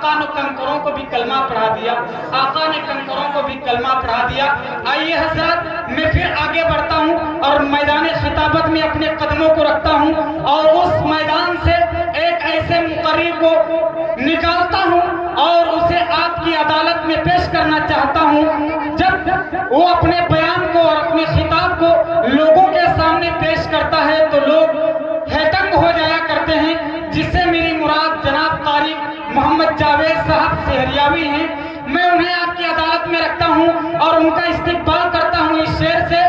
आका ने कंकरों को भी कलमा पढ़ा दिया, आका ने कंकरों को भी कलमा पढ़ा दिया। आइए हजरत, मैं फिर आगे बढ़ता हूँ और मैदान खिताबत में अपने कदमों को रखता हूँ और उस मैदान से एक ऐसे मुकर्रिर को निकालता हूँ और उसे आपकी अदालत में पेश करना चाहता हूँ। जब वो अपने बयान को और अपने खिताब को लोगों के सामने पेश करता है तो लोग हैतंग हो जाया करते हैं, जिससे मेरी मुराद जनाब कारी मोहम्मद जावेद साहब सेहरियावी हैं। मैं उन्हें आपकी अदालत में रखता हूं और उनका इस्तिकबाल करता हूं इस शेर से,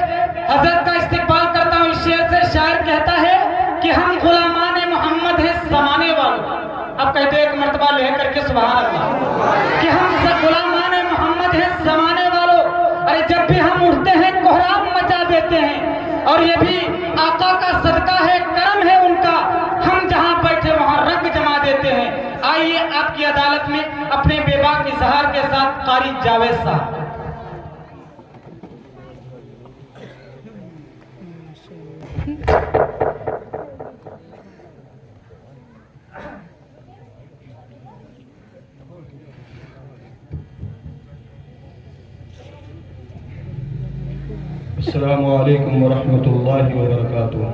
हजरत का इस्तिकबाल करता हूं इस शेर से। शायर कहता है कि हम गुलामान मोहम्मद हैं जमाने वालों। अब कहते एक मर्तबा ले करके सुभान अल्लाह कि हम गुलामान मोहम्मद हैं जमाने वालों। अरे जब भी हम उठते हैं कोहराम मचा देते हैं और ये भी आका का सदका है, करम है उनका, हम जहां बैठे वहां रंग जमा देते हैं। आइए आपकी अदालत में अपने बेबाक इजहार के साथ कारी जावेद साहब। अस्सलामु अलैकुम वरहमतुल्लाहि वबरकातुहू।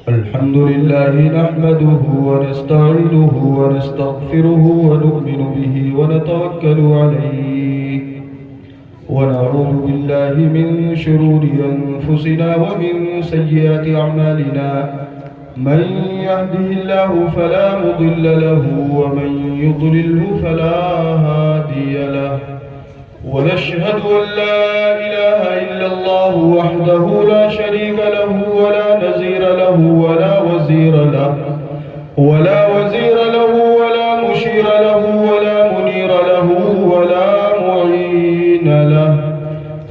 अल्हम्दुलिल्लाहि नहमदुहु व नस्तईनुहु व नस्तगफिरुहु व नु'मिनु बिही व नतवक्कलु अलैहि व नऊज़ु बिल्लाहि मिन शुरूरि अनफुसिना व मिन सय्यिआति अअमालिना। मन यहदिहिल्लाहु फला मुदिल्ल लहु व मन युद्लिल्हु फला हादिय लहु। व नशहदु अन ला इलाहा इल्लल्लाहु वहदहु ला शरीक लहु व ला नज़ीर लहु व ला वज़ीर लहु व ला वज़ीर लहु व ला मुशीर लहु व ला मुनीर लहु व ला मुईन लहु।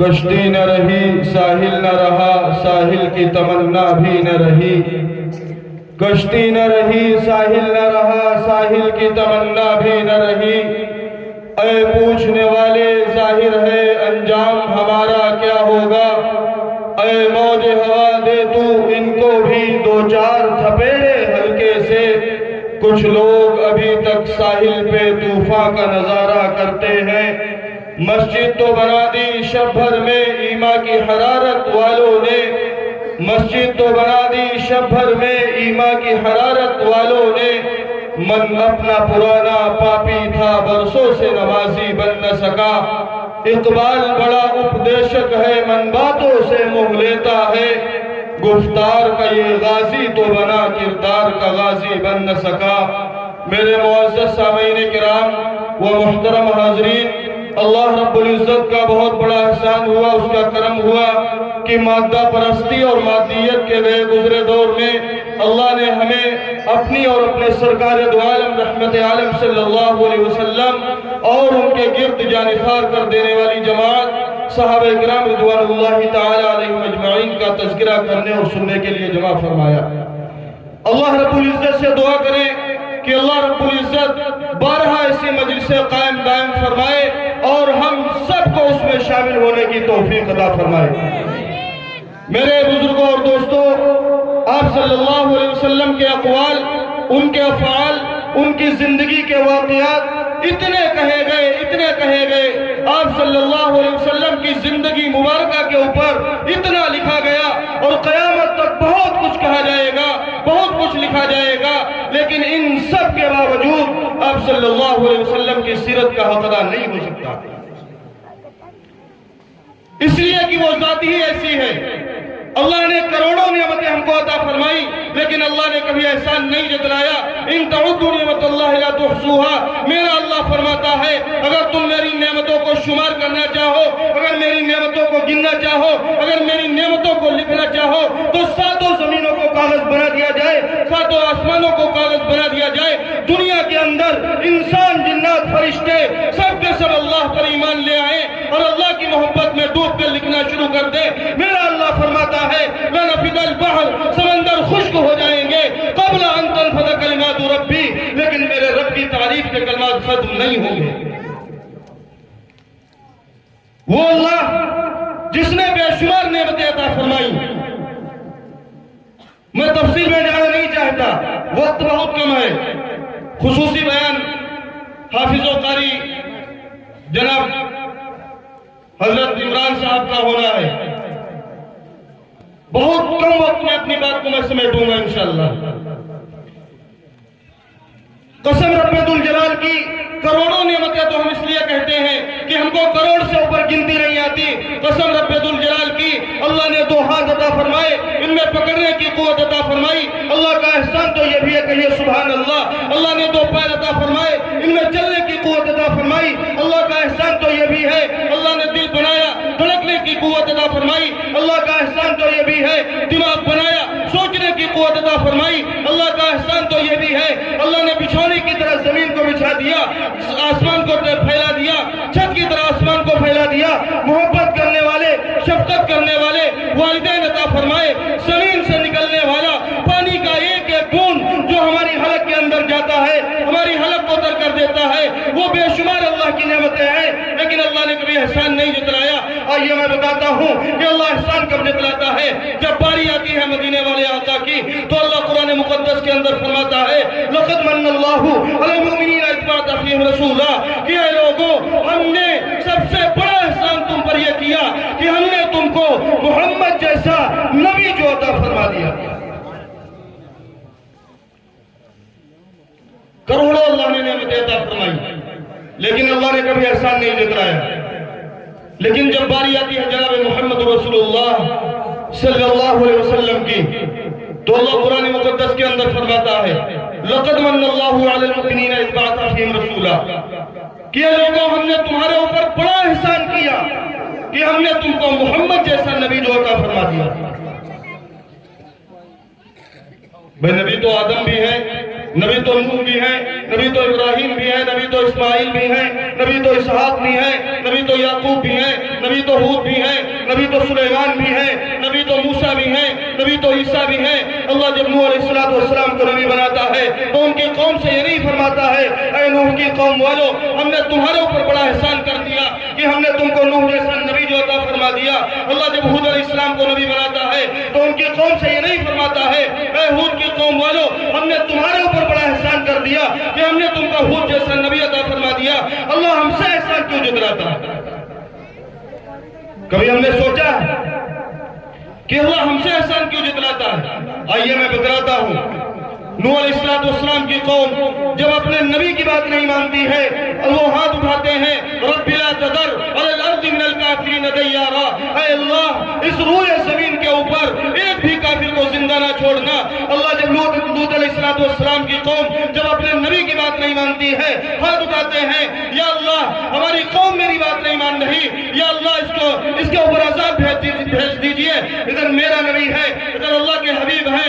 कश्ती न रही साहिल न रहा, साहिल की तमन्ना भी न रही। कश्ती न रही साहिल न रहा, साहिल की तमन्ना भी न रही। ऐ पूछने वाले जाहिर है अंजाम हमारा क्या होगा। ऐ मौज हवा दे तू इनको भी दो चार थपेड़े हल्के से। कुछ लोग अभी तक साहिल पे तूफान का नजारा करते हैं। मस्जिद तो बना दी शब भर में ईमा की हरारत वालों ने। मस्जिद तो बना दी शब भर में ईमा की हरारत वालों ने। मन अपना पुराना पापी था, बरसों से नमाजी बन न सका। इकबाल बड़ा उपदेशक है, मन बातों से मुँह लेता है। गुफ्तार का ये गाजी तो बना, किरदार का गाजी बन न सका। मेरे मुअज़्ज़ज़ सामीन किराम व मुहतरम हाज़रीन, अल्लाह रब्बुल इज़्ज़त का बहुत बड़ा एहसान हुआ, उसका करम हुआ कि मादा परस्ती और मादियत के गए गुजरे दौर में अल्लाह ने हमें अपनी और अपने सरकार दो आलम रहमत आलम सल्लल्लाहु अलैहि वसल्लम और उनके गिर्द जानिसार कर देने वाली जमात सहाबा किराम रिज़वानुल्लाहि ताला अलैहिम अजमाइन का तज़किरा करने और सुनने के लिए जमा फरमाया। अल्लाह रब्बुल इज़्ज़त से दुआ करें कि अल्लाह रब्बुल इज़्ज़त बारहा ऐसी मजलिसें कायम दायम फरमाए और हम सबको उसमें शामिल होने की तौफीक अता फरमाए। मेरे बुजुर्गों और दोस्तों, आप सल्लल्लाहु अलैहि वसल्लम के अक़वाल, उनके अफ़आल, उनकी जिंदगी के वाक़ियात इतने कहे गए आप सल्लल्लाहु अलैहि वसल्लम की जिंदगी मुबारका के ऊपर इतना लिखा गया और क़यामत तक बहुत कुछ कहा जाएगा, बहुत कुछ लिखा जाएगा, लेकिन इन सब के बावजूद आप सल्लल्लाहु अलैहि वसल्लम की सीरत का हक अदा नहीं हो सकता, इसलिए कि वो जात ही ऐसी है। अल्लाह ने करोड़ों नेमतें हमको अता फरमाई, लेकिन अल्लाह ने कभी एहसान नहीं जतलाया। इन तउद्दू निअमतल्लाहि ला तुहसूहा, मेरा अल्लाह फरमाता है अगर तुम मेरी नेमतों को शुमार करना चाहो, अगर मेरी नेमतों को गिनना चाहो, अगर मेरी नेमतों को लिखना चाहो, तो सातों जमीनों को कागज बना दिया जाए, सातों आसमानों को कागज बना दिया जाए। दुनिया के अंदर इंसान, जिन्नात, फरिश्ते सब के सब अल्लाह पर ईमान ले आए और अल्लाह की मोहब्बत में डूब कर लिखना शुरू कर दे। मेरा अल्लाह फरमाता है लनफिदल बहर, समंदर खुश्क हो जाएंगे क़ब्ल अन तनफद कलिमातु रब्बी, लेकिन मेरे रब की तारीफ के कलमात खत्म नहीं होंगे। वो अल्लाह जिसने बेशुमार नेमतें अता फरमाई, मैं तफसील में जाना नहीं चाहता, वक्त बहुत कम है। खुसूसी बयान हाफिज़ो कारी जनाब हजरत इमरान साहब का होना है। बहुत कम वक्त में अपनी बात को मैं समेटूंगा इंशाअल्लाह। कसम रब्बुल जलाल की करोड़ों नेमतें तो हम इसलिए कहते हैं कि हमको करोड़ से ऊपर गिनती नहीं आती। कसम रब्बुल जलाल की, अल्लाह ने दो हाथ अता फरमाए, इनमें पकड़ने की कुव्वत अता फरमाई। अल्लाह का एहसान तो यह भी है, कहिए सुभान अल्लाह। अल्लाह ने दो पैर अता फरमाए, इनमें चलने की कुव्वत अता फरमाई। अल्लाह का एहसान तो यह भी है, अल्लाह ने दिल बनाया, धड़कने की कुव्वत अता फरमाई। अल्लाह का एहसान तो यह भी है, दिमाग बनाया, सोचने की कुव्वत अता फरमाई। अल्लाह का एहसान तो यह भी है, अल्लाह ने बिछौने की तरह जमीन को बिछा दिया, आसमान को फैला दिया, छत की तरह आसमान को फैला दिया। मोहब्बत करने वाले, शफकत करने वाले वालिदैन अता फरमाए। जमीन से निकलने वाला पानी का एक एक बूंद जो हमारी हलक के अंदर जाता है, हमारी हलक को तर कर देता है, वो बेशुमार अल्लाह की नेमतें हैं, लेकिन अल्लाह ने कभी एहसान नहीं जतलाया। आइए मैं बताता हूँ कि अल्लाह एहसान कब जतलाता है। जब बारी आती है मदीने वाले आका की, तो अल्लाह कुरान मुकद्दस के अंदर फरमाता है लक़द मन्नल्लाहु अलल मुमिनीना इज़ बअअथ फ़ीहिम रसूला, कि ऐ लोगों, हमने सबसे बड़ा एहसान तुम पर यह किया कि हमने तुमको मोहम्मद जैसा नबी जो अता फरमा दिया। करोड़ों अल्लाह ने नेमतें अता फरमाई, लेकिन अल्लाह ने कभी एहसान नहीं जतलाया। लेकिन जब बारी आती है जनाब मोहम्मद रसूलुल्लाह सल्लल्लाहु अलैहि वसल्लम की, तो अल्लाह कुरान मुकद्दस के अंदर फरमाता है लक़द मन्नल्लाहु अलल मुमिनीना इज़ बअअथ फ़ीहिम रसूला, कि लोगों, हमने तुम्हारे ऊपर बड़ा एहसान किया कि हमने तुमको मोहम्मद जैसा नबी जो अता फरमा दिया। भाई नबी तो आदम भी है, नबी तो नूह भी है, नबी तो इब्राहिम भी है, नबी तो इस्माइल भी है, नबी तो इसहाक भी है, नबी तो याकूब भी है, नबी तो हूद भी है, नबी तो सुलेमान भी है, नबी तो मूसा भी है, नबी तो ईसा भी है। अल्लाह जब नूह अलैहिस्सलाम को नबी बनाता है तो उनकी कौम से ये नहीं फरमाता है ऐ नूह की कौम वालों, हमने तुम्हारे ऊपर बड़ा एहसान कर दिया कि हमने तुमको नूह जैसा नबी जो अता फरमा दिया। अल्लाह जब हूद अलैहिस्सलाम को नबी बनाता है तो उनकी कौम से ये नहीं फरमाता है ऐ हूद की कौम वालों, हमने तुम्हारे ऊपर बड़ा एहसान कर दिया कि हमने तुमको हूद जैसा नबी अता फरमा दिया। अल्लाह हमसे एहसान क्यों जतलाता है? कभी हमने सोचा कि अल्लाह हमसे एहसान क्यों जतलाता है? आइए मैं बतलाता हूँ। नूह अलैहिस्सलाम की कौम जब अपने नबी की बात नहीं मानती है और वो हाथ उठाते हैं रब्बी ला तज़र अलल अर्ज़ि मिनल काफ़िरीन दय्यारा, ऐ अल्लाह इस रूए ज़मीन के ऊपर एक भी काफिर को जिंदा ना छोड़ना। अल्लाह जब लूत अलैहिस्सलाम की कौम जब अपने नबी की बात नहीं मानती है, हाथ उठाते हैं या अल्लाह हमारी कौम मेरी बात नहीं मान रही, या अल्लाह इसके ऊपर अज़ाब भेज दीजिए। इधर मेरा नबी है, इधर अल्लाह के हबीब हैं,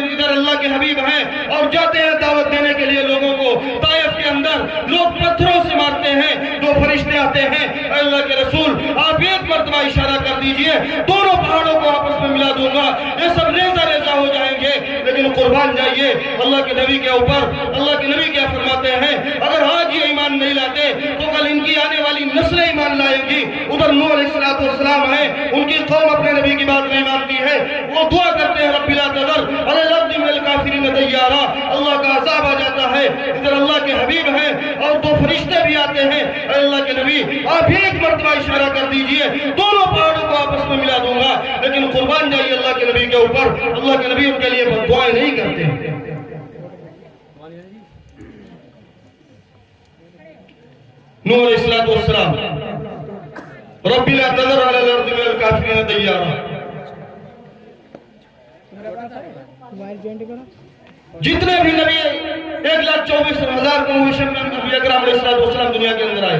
इधर अल्लाह के हबीब हैं, और जाते हैं दावत देने के लिए लोगों को। ताइफ के अंदर लोग पत्थरों से मारते हैं, दो फरिश्ते आते हैं, अल्लाह के रसूल आप एक मर्तबा इशारा कर दीजिए, दोनों पहाड़ों को आपस में मिला दूंगा, ये सब रेजा रेजा हो जाएंगे। लेकिन कुर्बान जाइए अल्लाह के नबी के ऊपर। अल्लाह के नबी क्या फरमाते हैं, अगर आज ये ईमान नहीं लाते तो कल इनकी आने वाली नस्लें ईमान लाएंगी। उधर नूह अलैहिस्सलाम है, उनकी कौम अपने नबी की बात नहीं मानती है, वो दुआ करते हैं रब्बी ला तज़र अलल अर्ज़ि मिनल काफ़िरीन दय्यारा, अल्लाह का अज़ाब आ जाता है। इधर अल्लाह के हबीब हैं, और दो फरिश्ते भी आते हैं। अल्लाह के नबी आप एक मरतबा इशारा कर दीजिए, दोनों पहाड़ों को आपस में मिला दूंगा। लेकिन कुर्बान जाइए अल्लाह के नबी के ऊपर, अल्लाह के नबी उनके लिए बद्दुआएं नहीं करते। नूह अलैहिस्सलाम रब्बी ला तज़र अलल अर्दि मिनल काफिरीन दय्यारा। जितने भी नबी 1,24,000 नबी अकरम अलैहिस्सलाम दुनिया के अंदर आए,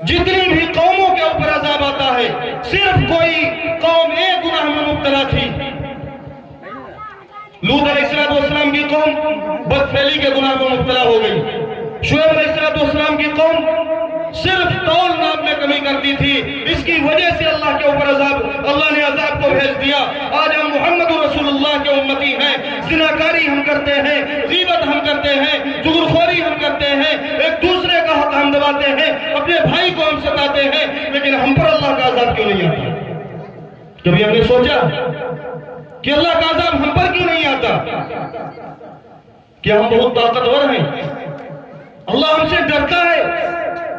जितनी भी कौमों के ऊपर अज़ाब आता है, सिर्फ कोई कौम एक गुनाह में मुब्तला थी। लूत अलैहिस्सलाम की कौम बदफैली के गुनाह में मुब्तला हो गई। शुएब अलैहिस्सलाम की कौम सिर्फ तौल नाप में कमी करती थी, इसकी वजह से अल्लाह के ऊपर अल्लाह ने अजाब को भेज दिया। आज हम मोहम्मद रसूलुल्लाह के उम्मती हैं, जिनाकारी हम करते हैं, गीबत हम करते हैं, जुगुरखोरी हम करते हैं, एक दूसरे का हक हम दबाते हैं, अपने भाई को हम सताते हैं, लेकिन हम पर अल्लाह का अजाब क्यों नहीं आता? कभी हमने सोचा कि अल्लाह का अजाब हम पर क्यों नहीं आता? क्या हम बहुत ताकतवर हैं? अल्लाह हमसे डरता है?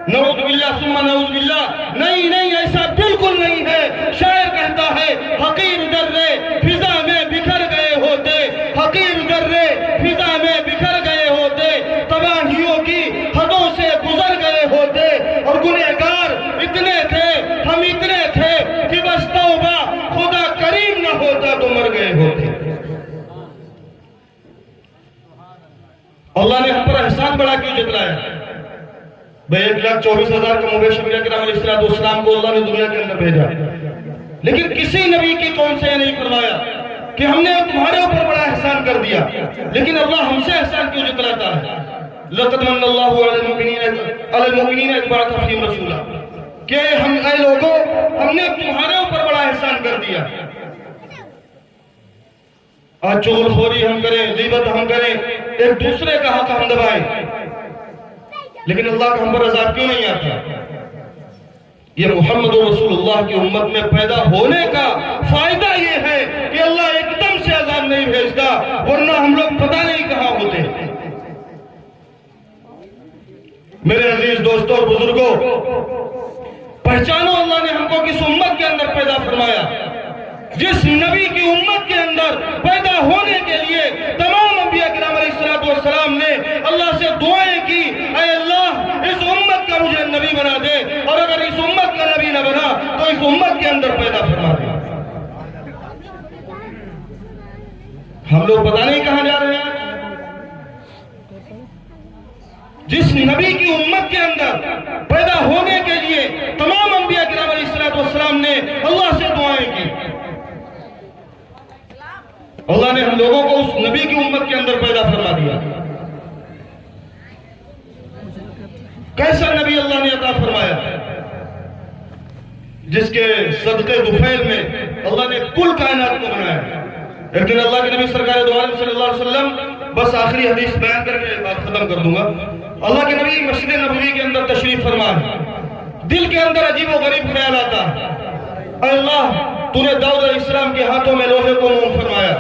नऊज़ुबिल्लाह सुम्मा नऊज़ुबिल्लाह। नहीं नहीं, ऐसा बिल्कुल नहीं है। शायर कहता है, हकीर दर्रे फिजा में बिखर गए होते, हकीर दर्रे फिजा में बिखर गए होते, तबाहियों की हदों से गुजर गए होते, और गुनहगार इतने थे, हम इतने थे कि बस तौबा खुदा करीम न होता तो मर गए होते। अल्लाह ने हम पर एहसान बड़ा क्यों जतलाया? भाई 1,24,000 का मुबशर अकरम अलैहिस्सलाम को अल्लाह ने दुनिया के अंदर भेजा, लेकिन किसी नबी की कौम से नहीं फरमाया कि हमने तुम्हारे ऊपर बड़ा एहसान कर दिया। लेकिन अल्लाह हमसे एहसान क्यों जतलाता है? लक़द मन्नल्लाहु अलल मुमिनीन इज़ बअथ फ़ीहिम रसूला, कि हम ऐ लोगों, हमने तुम्हारे ऊपर बड़ा एहसान कर दिया। आज चुगलखोरी हम करें, गीबत हम करें, एक दूसरे का हक हम दबाएं, लेकिन अल्लाह का हम पर अज़ाब क्यों नहीं आता? ये मोहम्मद रसूलुल्लाह की उम्मत में पैदा होने का फायदा ये है कि अल्लाह एकदम से अज़ाब नहीं भेजता, वरना हम लोग पता नहीं कहां होते। मेरे अजीज दोस्तों और बुजुर्गों, पहचानो अल्लाह ने हमको किस उम्मत के अंदर पैदा फरमाया। जिस नबी की उम्मत के अंदर पैदा होने के लिए तमाम अंबिया किराम अलैहिस्सलाम ने अल्लाह से दुआएं की, ऐ अल्लाह इस उम्मत का मुझे नबी बना दे, और अगर इस उम्मत का नबी न बना तो इस उम्मत के अंदर पैदा फरमा दे। हम लोग पता नहीं कहां जा रहे हैं। जिस नबी की उम्मत के अंदर पैदा होने के लिए तमाम अंबिया किराम अलैहिस्सलाम ने अल्लाह से दुआएं की, अल्लाह ने हम लोगों को उस नबी की उम्मत के अंदर पैदा फरमा दिया। कैसा नबी अल्लाह ने अता फरमाया, जिसके सदके दुफैल में अल्लाह ने कुल कायनात को बनाया। एक दिन अल्लाह के नबी सरकार दो आलम सल्लल्लाहु अलैहि वसल्लम, बस आखिरी हदीस बयान करके बात खत्म कर दूंगा। अल्लाह के नबी मस्जिद नबवी के अंदर तशरीफ फरमा, दिल के अंदर अजीब व गरीब ख्याल आता, अल्लाह तूने दाऊद अलैहिस्सलाम के हाथों में लोहे को मोम फरमाया,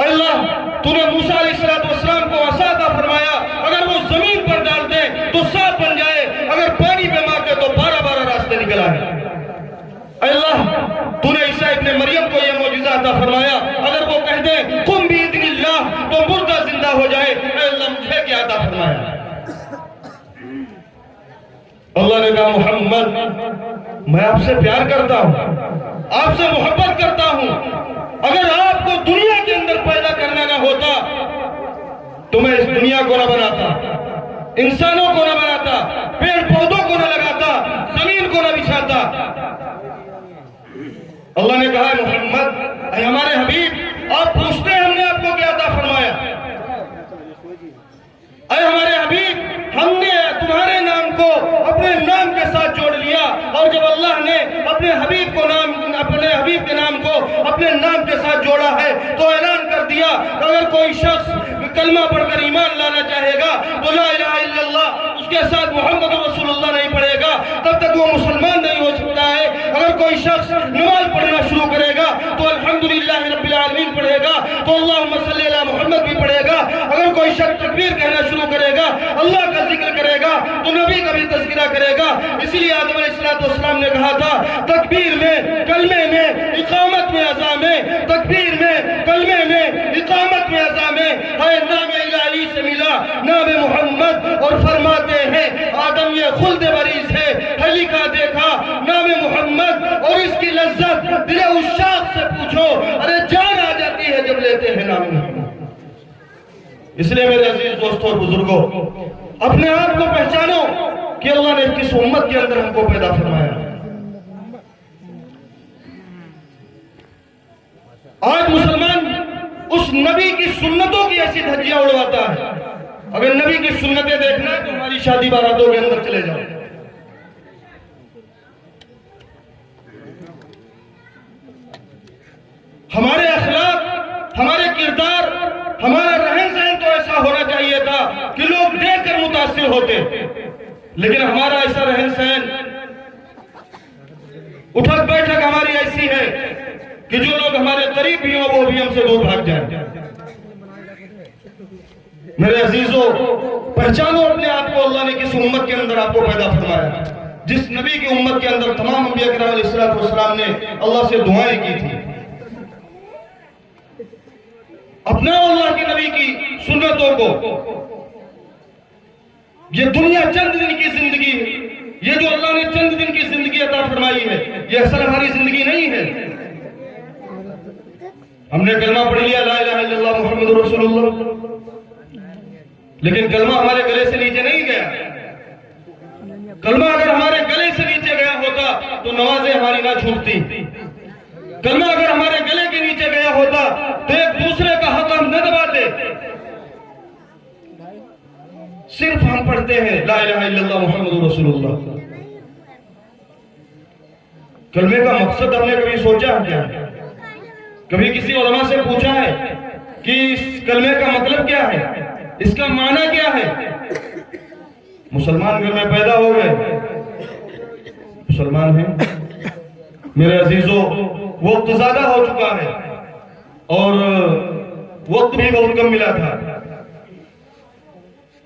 अल्लाह तूने मूसा अलैहिस्सलाम को असा अता फरमाया, अगर वो जमीन पर डाल दे तो सांप बन जाए, अगर पानी पे मारते तो 12-12 रास्ते निकल आए। अल्लाह तूने ईसा इब्ने मरियम को यह मौजिज़ा अता फरमाया, अगर वो कह दे कुम बिइज़्निल्लाह तो मुर्दा जिंदा हो जाए। अल्लाह मुझे क्या अता फरमाया? अल्लाह ने कहा, मोहम्मद मैं आपसे प्यार करता हूं, आपसे मोहब्बत करता हूं, अगर आपको दुनिया के अंदर पैदा करना ना होता तो मैं इस दुनिया को ना बनाता, इंसानों को ना बनाता, पेड़ पौधों को ना लगाता, जमीन को ना बिछाता। अल्लाह ने कहा, मोहम्मद हमारे हबीब आप पूछते हैं हमने आपको क्या अता फरमाया? अरे हमारे हबीब हमने तुम्हारे नाम को अपने नाम के साथ जोड़ लिया, और जब अल्लाह ने अपने हबीब के नाम को अपने नाम के साथ जोड़ा है तो ऐलान कर दिया कि अगर कोई शख्स कलमा पढ़कर ईमान लाना चाहेगा तो ला इलाहा इल्लल्लाह, उसके साथ मोहम्मद रसूलुल्लाह नहीं पढ़ेगा तब तक वो मुसलमान नहीं हो सकता है। अगर कोई शख्स नमाज पढ़ना शुरू करेगा तो अल्हम्दुलिल्लाह रब्बिल आलमीन पढ़ेगा, तो अल्लाहुम्मा सल्ली अला मुहम्मद मोहम्मद भी पढ़ेगा, अगर कोई शख्स तकबीर कहना शुरू करेगा, अल्लाह का जिक्र करेगा, तो नबी का भी तज़किरा करेगा। इसीलिए आदम अलैहिस्सलाम ने कहा था, तकबीर में, कलमे में, इकामत में, अज़ा में, तकबीर में, कलमे में, इकामत में, अज़ा में, है नाम इलाही से मिला नाम मोहम्मद। और फरमाते हैं आदम ये खुल्द बरीज़ है, लिखा देखा नाम मोहम्मद, और इसकी लज्जत दिले उशाक से पूछो, अरे जान आ जाती है जब लेते हैं नाम मोहम्मद। इसलिए मेरे अजीज दोस्तों और बुजुर्गों, अपने आप को पहचानो कि अल्लाह ने किस उम्मत के अंदर हमको पैदा फरमाया। आज मुसलमान उस नबी की सुन्नतों की ऐसी धज्जियां उड़वाता है। अगर नबी की सुन्नतें देखना है तो हमारी शादी बारातों के अंदर चले जाओ। हमारे अखलाक, हमारे किरदार, हमारा रहन सहन तो ऐसा होना चाहिए था कि लोग देखकर मुतासिर होते, लेकिन हमारा ऐसा रहन सहन, उठक बैठक हमारी ऐसी है कि जो लोग हमारे करीब भी हों वो भी हमसे दूर भाग जाए। मेरे अजीजों, पहचानो अपने आप को, अल्लाह ने किस उम्मत के अंदर आपको पैदा फरमाया। जिस नबी की उम्मत के अंदर तमाम अंबिया किराम अलैहिस्सलाम ने अल्लाह से दुआएं की थी। अपनाओ अल्लाह के नबी की सुन्नतों को। ये दुनिया चंद दिन की जिंदगी है, ये जो अल्लाह ने चंद दिन की जिंदगी अता फरमाई है, ये असल हमारी जिंदगी नहीं है। हमने कलमा पढ़ लिया ला इलाहा इल्लल्लाह मुहम्मदुर रसूलुल्लाह, लेकिन कलमा हमारे गले से नीचे नहीं गया। कलमा अगर हमारे गले से नीचे गया होता तो नमाजें हमारी ना छूटती। कलमा अगर हमारे गले के नीचे गया होता तो एक दूसरे का हक हम न दबाते। सिर्फ हम पढ़ते हैं ला इलाहा इल्लल्लाह मुहम्मदुर रसूलुल्लाह। कलमे का मकसद हमने कभी सोचा है क्या? कभी किसी उलमा से पूछा है कि इस कलमे का मतलब क्या है, इसका माना क्या है? मुसलमान घर में पैदा हो गए, मुसलमान हैं। मेरे अजीजों, वक्त ज्यादा हो चुका है और वक्त भी बहुत कम मिला था।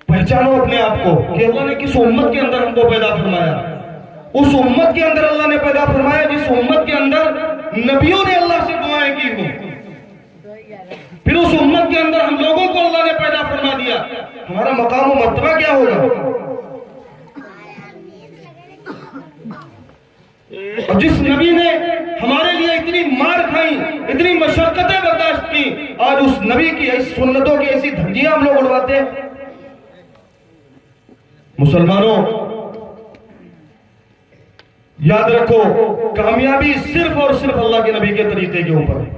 पहचानो अपने आप को कि अल्लाह ने किस उम्मत के अंदर हमको पैदा फरमाया। उस उम्मत के अंदर अल्लाह ने पैदा फरमाया जिस उम्मत के अंदर नबियों ने अल्लाह से दुआएं की हो। फिर उस उम्मत के अंदर हम लोगों को अल्लाह ने पैदा फरमा दिया। हमारा मकाम और मर्तबा क्या होगा? और जिस नबी ने हमारे लिए इतनी मार खाई, इतनी मशक्कतें बर्दाश्त की, आज उस नबी की ऐसी सुन्नतों की ऐसी धज्जियां हम लोग उड़वाते हैं। मुसलमानों, याद रखो, कामयाबी सिर्फ और सिर्फ अल्लाह के नबी के तरीके के ऊपर है।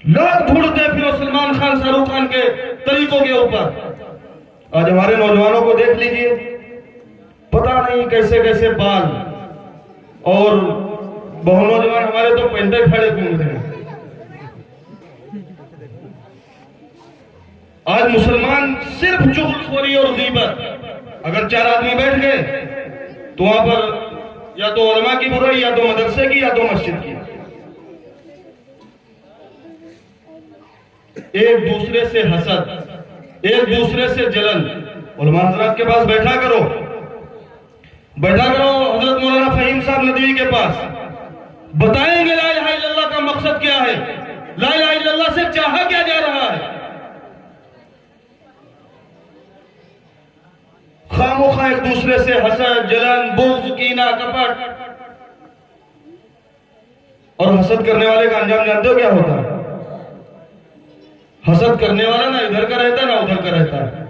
लोग ढूंढते फिर सलमान खान, शाहरुख खान के तरीकों के ऊपर। आज हमारे नौजवानों को देख लीजिए, पता नहीं कैसे कैसे बाल, और बहुत नौजवान हमारे तो पेंटे खड़े घूम रहे हैं। आज मुसलमान सिर्फ चुगलखोरी और गीबत। अगर चार आदमी बैठ गए तो वहां पर या तो उलमा की बुराई, या तो मदरसे की, या तो मस्जिद की। एक दूसरे से हसद, एक दूसरे से जलन। उलमा हजरत के पास बैठा करो, हजरत मौलाना फहीम साहब नदवी के पास, बताएंगे ला इलाहा इल्लल्लाह का मकसद क्या है, ला इलाहा इल्लल्लाह से चाहा क्या जा रहा है। खामोखा एक दूसरे से हसद, जलन, बुग़्ज़, कीना, कपट। और हसद करने वाले का अंजाम जानते हो क्या होता है? हसद करने वाला ना इधर का रहता है ना उधर का रहता है।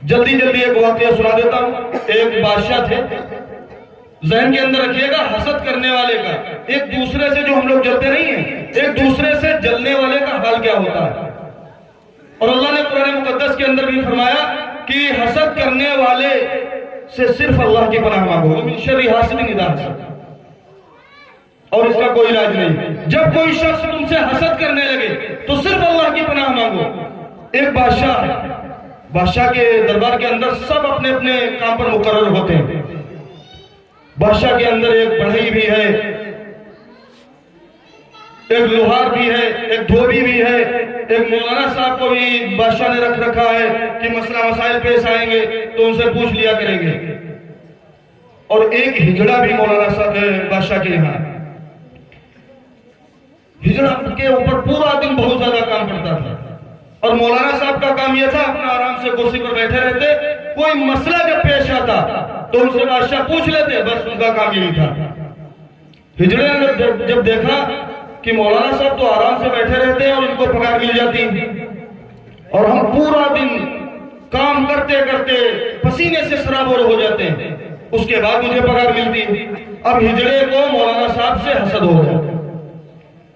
जल्दी जल्दी एक वाकया सुना देता हूं। एक बादशाह थे, जहन के अंदर रखिएगा, हसद करने वाले का, एक दूसरे से जो हम लोग जलते नहीं है, एक दूसरे से जलने वाले का हाल क्या होता है। और अल्लाह ने कुरान मुकद्दस के अंदर भी फरमाया कि हसद करने वाले से सिर्फ अल्लाह की पनाह मांगो, मिन शर्रि हासिदिन इज़ा हसद। और इसका कोई इलाज नहीं। जब कोई शख्स तुमसे हसद करने लगे तो सिर्फ अल्लाह की पनाह मांगो। एक बादशाह है, बादशाह के दरबार के अंदर सब अपने अपने काम पर मुकर्रर होते हैं। बादशाह के अंदर एक बढ़ई भी है, एक लोहार भी है, एक धोबी भी है, एक मौलाना साहब को भी बादशाह ने रख रखा है कि मसला मसाइल पेश आएंगे तो उनसे पूछ लिया करेंगे। और एक हिजड़ा भी मौलाना साहब बादशाह के यहाँ। हिजड़ा के ऊपर पूरा दिन बहुत ज्यादा काम पड़ता था और मौलाना साहब का काम यह था अपना आराम से कुर्सी पर बैठे रहते, कोई मसला जब पेश आता तो उनसे बादशाह पूछ लेते, बस उनका काम यही था। हिजड़े ने जब देखा कि मौलाना साहब तो आराम से बैठे रहते हैं और इनको पगार मिल जाती और हम पूरा दिन काम करते करते पसीने से सराबोर हो जाते हैं, उसके बाद मुझे पगार मिलती। अब हिजड़े को मौलाना साहब से हसद हो गया।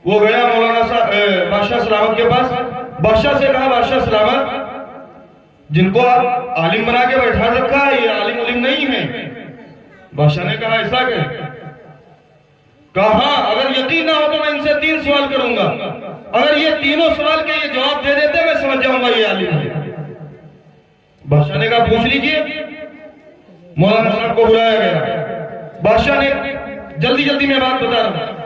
वो गया मौलाना साहब बादशाह सलामत के पास। बादशाह से कहा, बादशाह सलामत, जिनको आप आलिम बना के बैठा रखा है ये आलिम उलिम नहीं है। बादशाह ने कहा, ऐसा क्या? कहा, अगर यकीन ना हो तो मैं इनसे 3 सवाल करूंगा, अगर ये तीनों सवाल के ये जवाब दे देते मैं समझ जाऊंगा ये आलिम है। बादशाह ने कहा, पूछ लीजिए। मौलाना साहब को बुलाया गया। बादशाह ने जल्दी जल्दी में बात बता रहा हूं,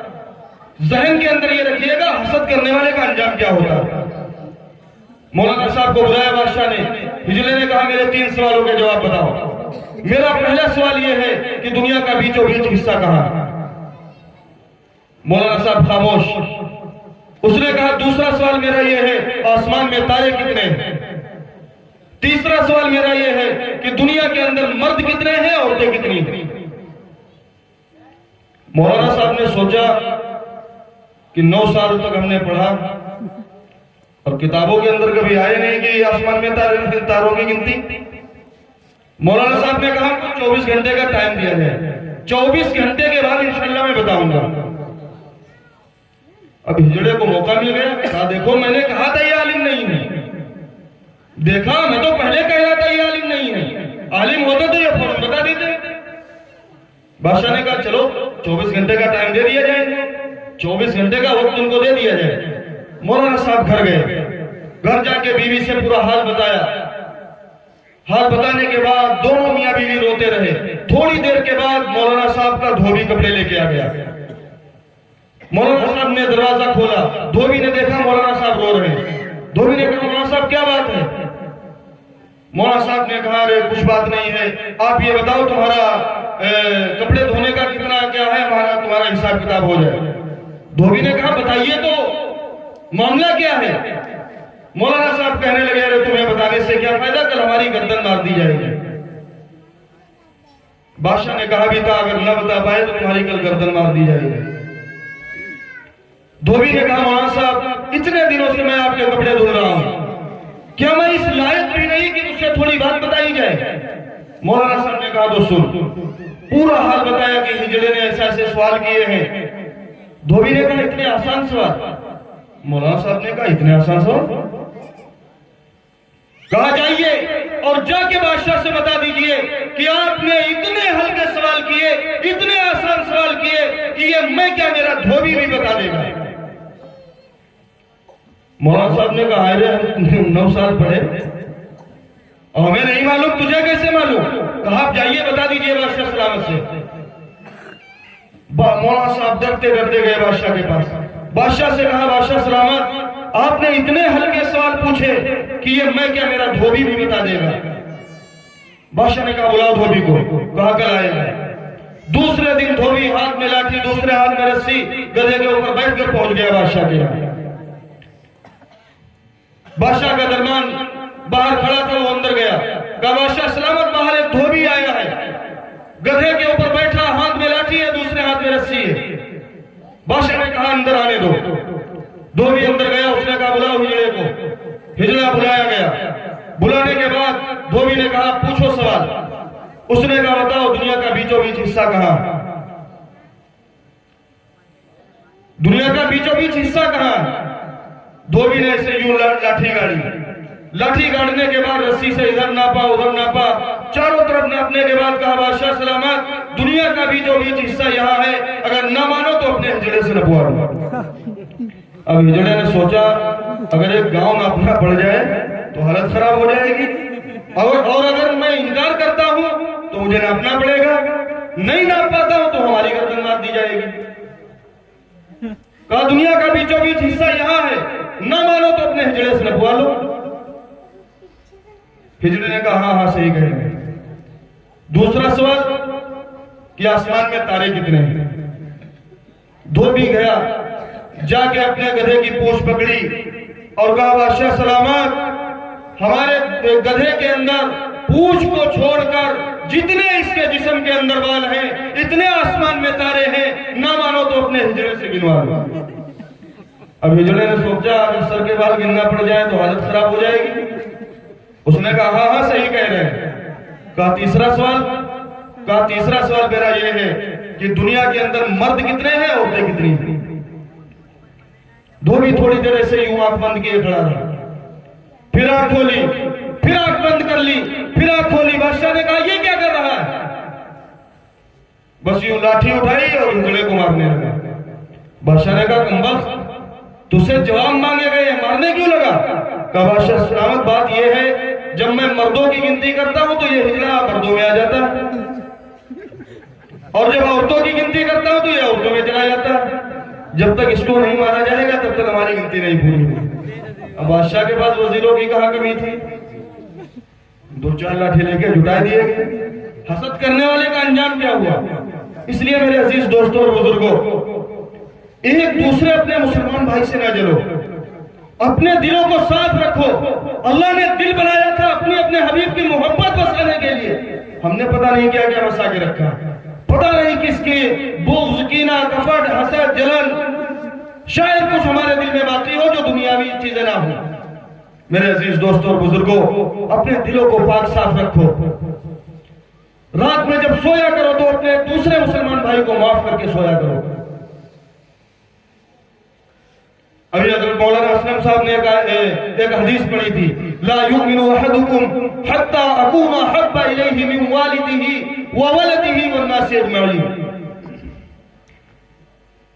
जहन के अंदर ये रखिएगा हसद करने वाले का अंजाम क्या होता है। मौलाना साहब को बुलाया बादशाह ने। हिजड़े ने कहा, मेरे 3 सवालों के जवाब बताओ। मेरा पहला सवाल यह है कि दुनिया का बीचों बीच हिस्सा कहां है? मौलाना साहब खामोश। उसने कहा, दूसरा सवाल मेरा यह है, आसमान में तारे कितने हैं? तीसरा सवाल मेरा यह है कि दुनिया के अंदर मर्द कितने हैं, औरतें कितनी हैं? मौलाना साहब ने सोचा कि 9 साल तक हमने पढ़ा और किताबों के अंदर कभी आए नहीं कि आसमान में तारों की गिनती। मौलाना साहब ने कहा, 24 घंटे का टाइम दिया जाए, 24 घंटे के बाद इंशाअल्लाह मैं बताऊंगा। अब हिजड़े को मौका मिल गया। कहा, देखो मैंने कहा था ये आलिम नहीं है, देखा मैं तो पहले कह रहा था ये आलिम नहीं है, आलिम होता तो ये फौरन बता देते। बादशाह ने कहा, चलो 24 घंटे का टाइम दे दिया जाए, 24 घंटे का वक्त उनको दे दिया जाए। मौलाना साहब घर गए, घर जाके बीवी से पूरा हाल बताया। हाल बताने के बाद दोनों मियां बीवी रोते रहे। थोड़ी देर के बाद मौलाना साहब का धोबी कपड़े लेके आ गया। मौलाना साहब ने दरवाजा खोला, धोबी ने देखा मौलाना साहब रो रहे हैं। धोबी ने कहा, मौलाना साहब क्या बात है? मौलाना साहब ने कहा, अरे कुछ बात नहीं है, आप ये बताओ तुम्हारा कपड़े धोने का कितना क्या है, हमारा तुम्हारा हिसाब किताब हो जाए। धोबी ने कहा, बताइए तो मामला क्या है? मौलाना साहब कहने लगे, अरे तुम्हें बताने से क्या फायदा, कल हमारी गर्दन मार दी जाएगी। बादशाह ने कहा भी था, अगर न बता पाए तो तुम्हारी कल गर्दन मार दी जाएगी। धोबी ने कहा, मौलाना साहब इतने दिनों से मैं आपके कपड़े धुल रहा हूं, क्या मैं इस लायक भी नहीं कि मुझसे थोड़ी बात बताई जाए? मौलाना साहब ने कहा, तो सुन। पूरा हाल बताया कि हिजड़े ने ऐसे ऐसे सवाल किए हैं। धोबी ने कहा, इतने आसान सवाल? मौलाना साहब ने कहा, इतने आसान सवाल? कहा, जाइए और जाके बादशाह से बता दीजिए कि आपने इतने हल्के सवाल किए, इतने आसान सवाल किए कि ये मैं क्या मेरा धोबी भी बता देगा। मौलाना साहब ने कहा, अरे 9 साल पढ़े और हमें नहीं मालूम, तुझे कैसे मालूम? कहा, आप जाइए बता दीजिए बादशाह सलामत से। मौलाना साहब डरते डरते गए बादशाह के पास। बादशाह से कहा, बादशाह सलामत, आपने इतने हल्के सवाल पूछे कि ये मैं क्या मेरा धोबी भी बता देगा। बादशाह ने कहा, बुलाओ धोबी को। कहा, कल आएगा। दूसरे दिन धोबी हाथ में लाठी, दूसरे हाथ में रस्सी, गधे के ऊपर बैठकर पहुंच गया बादशाह के यहाँ। बादशाह का दरबान बाहर खड़ा था, वो अंदर गया। कहा, बादशाह सलामत, बाहर एक धोबी आया है, गधे के ऊपर बैठा, हाथ में लाठी है, दूसरे हाथ में रस्सी है। बादशाह ने कहा, अंदर आने दो। धोबी अंदर गया। उसने कहा, बुलाओ हिजड़े को। हिजड़ा बुलाया गया। बुलाने के बाद धोबी ने कहा, पूछो सवाल। उसने कहा, बताओ दुनिया का बीचों बीच हिस्सा कहां? दुनिया का बीचों बीच हिस्सा कहां? धोबी ने ऐसे यूं लाठी गाड़ी। लाठी गाड़ने के बाद रस्सी से इधर नापा, उधर नापा, चारों तरफ नापने के बाद कहा, बादशाह सलामत, दुनिया का बीचों बीच हिस्सा यहाँ है, अगर ना मानो तो अपने हिजड़े से नपवा लो। अब हिजड़े ने सोचा, अगर एक गांव नापना पड़ जाए तो हालत खराब हो जाएगी, और अगर मैं इनकार करता हूं तो मुझे नापना पड़ेगा, नहीं नाप पाता हूं तो हमारी गर्दन मार दी जाएगी। कहा दुनिया का बीचों बीच हिस्सा यहां है, ना मानो तो अपने हिजड़े से लगवा लो। हिजड़े ने कहा हाँ हाँ सही कह रहे हैं। दूसरा सवाल कि आसमान में तारे कितने हैं? धोबी गया, जाके अपने गधे की पूंछ पकड़ी और कहा बादशाह सलामत, हमारे गधे के अंदर पूंछ को छोड़कर जितने इसके जिस्म के अंदर बाल हैं, इतने आसमान में तारे हैं, ना मानो तो अपने हिजड़े से गिनवा लो। अब हिजड़े ने सोचा अगर सर के बाल गिनना पड़ जाए तो हालत खराब हो जाएगी। उसने कहा हाँ हाँ सही कह रहे हैं। कहा तीसरा सवाल मेरा यह है कि दुनिया के अंदर मर्द कितने हैं, औरतें कितनी हैं? धोबी थोड़ी देर ऐसे यूं आंख बंद किए खड़ा रहा, फिर आंख खोली, फिर आंख बंद कर ली, फिर आंख खोली। बादशाह ने कहा ये क्या कर रहा है? बस यूं लाठी उठाई और हिजड़े को मारने लगा। बादशाह ने कहा कमबख्त, तुझसे जवाब मांगे गए, मारने क्यों लगा? कहा बादशाह सलामत, बात यह है जब मैं मर्दों की गिनती करता हूं तो ये हिजड़ा मर्दों में आ जाता है, और जब औरतों की गिनती करता हूं तो ये औरतों में चला जाता है। जब तक इसको नहीं मारा जाएगा तब तक हमारी गिनती नहीं पूरी होगी। अब बादशाह के पास वजीरों की कहां कमी थी? 2-4 लाठी लेके जुटा दिए। हसद करने वाले का अंजाम क्या हुआ? इसलिए मेरे अजीज दोस्तों और बुजुर्गों, एक दूसरे अपने मुसलमान भाई से ना जलो, अपने दिलों को साफ रखो। अल्लाह ने दिल बनाया था अपने हबीब की मोहब्बत बसाने के लिए। हमने पता नहीं क्या क्या बसा के रखा, पता नहीं किसकी बुग़्ज़, कीना, कपट, हसद, जलन, शायद कुछ हमारे दिल में बाकी हो जो दुनियावी चीजें ना हो। मेरे अजीज दोस्तों और बुजुर्गों, अपने दिलों को पाक साफ रखो। रात में जब सोया करो तो अपने दूसरे मुसलमान भाई को माफ करके सोया करो। अभी हज़रत मौलाना असलम साहब ने एक हदीस पढ़ी थी, ला युमिनु अहदुकुम हत्ता अकूना हब्बा इलैहि मिन वालिदिही व वलदिही वन नासि अजमईन।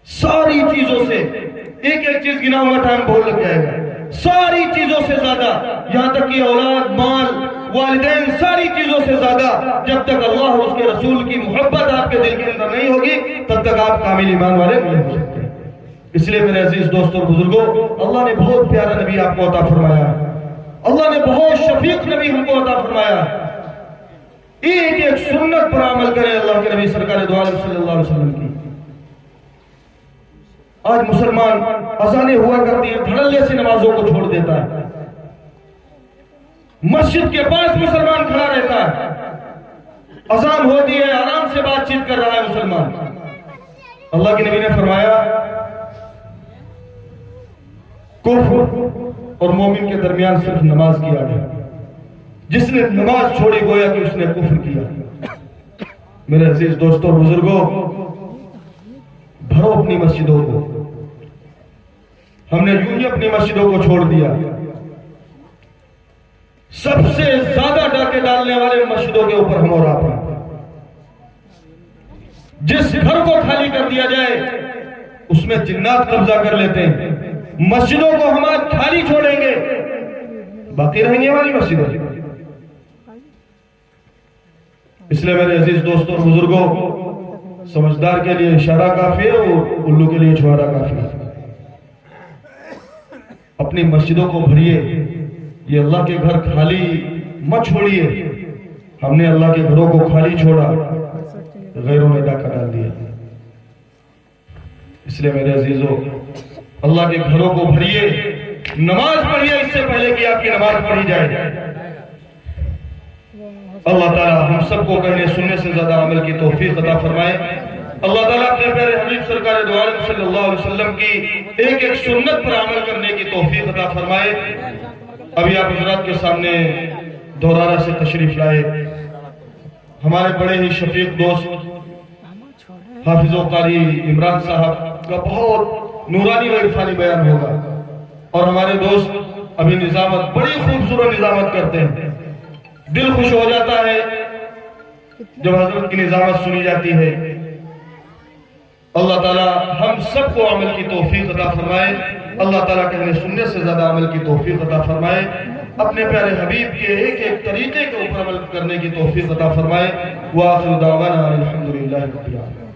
सारी चीजों से, एक एक चीज गिना हुआ टाइम बहुत लग जाएगा, सारी चीजों से ज्यादा, यहां तक कि औलाद, माल, वालिदैन, सारी चीजों से ज्यादा जब तक अल्लाह और उसके रसूल की मोहब्बत आपके दिल के अंदर नहीं होगी तब तक आप कामिल ईमान वाले नहीं हो सकते। इसलिए मेरे अजीज दोस्तों और बुजुर्गों, अल्लाह ने बहुत प्यारा नबी आपको अता फरमाया, अल्लाह ने बहुत शफीक नबी हमको अता फरमाया। एक एक सुन्नत पर अमल करें अल्लाह के नबी सरकार दो आलम सल्लल्लाहु अलैहि वसल्लम की। आज मुसलमान अजानें हुआ करती है, धड़ल्ले से नमाजों को छोड़ देता है, मस्जिद के पास मुसलमान खड़ा रहता है, अजान होती है आराम से बातचीत कर रहा है मुसलमान। अल्लाह के नबी ने फरमाया कुफ्र और मोमिन के दरमियान सिर्फ नमाज किया गया, जिसने नमाज छोड़ी गोया कि उसने कुफ्र किया। मेरे अजीज दोस्तों और बुजुर्गों, भरो अपनी मस्जिदों को। हमने यूं ही अपनी मस्जिदों को छोड़ दिया। सबसे ज्यादा डाके डालने वाले मस्जिदों के ऊपर हम और आप हैं। जिस घर को खाली कर दिया जाए उसमें जिन्नात कब्जा कर लेते हैं। मस्जिदों को हम आज खाली छोड़ेंगे, बाकी रहेंगे हमारी मस्जिदें। इसलिए मेरे अजीज दोस्तों और बुजुर्गों, समझदार के लिए इशारा काफी है और उल्लू के लिए छुआरा काफी है। अपनी मस्जिदों को भरिए, ये अल्लाह के घर खाली मत छोड़िए। हमने अल्लाह के घरों को खाली छोड़ा, गैरों ने डाका डाल दिया। इसलिए मेरे अजीजों, अल्लाह के घरों को भरिए, नमाज पढ़िए इससे पहले कि आपकी नमाज पढ़ी जाए। अल्लाह ताला हम सबको कहने सुनने से ज्यादा अमल की तौफीक अता फरमाए। अल्लाह ताला अपने प्यारे हबीब सरकार दो आलम सल्लल्लाहु अलैहि वसल्लम की एक एक सुन्नत पर अमल करने की तौफीक अता फरमाए। अभी आप हज़रात के सामने दोरारा से तशरीफ लाए हमारे बड़े ही शफीक दोस्त हाफिज कारी इमरान साहब का बहुत नूरानी व इरफानी बयान होगा। और हमारे दोस्त अभी निजामत, बड़ी खूबसूरत निजामत करते हैं। दिल खुश हो जाता है जब हजरत की निजामत सुनी जाती है। अल्लाह ताला हम सबको अमल की तौफीक अता फरमाए। अल्लाह ताला कहने सुनने से ज्यादा अमल की तौफीक अता फरमाए। अपने प्यारे हबीब के एक एक तरीके के ऊपर अमल करने की तौफीक अता फरमाए। व आखिर दावाना अल्हम्दुलिल्लाहि रब्बिल आलमीन।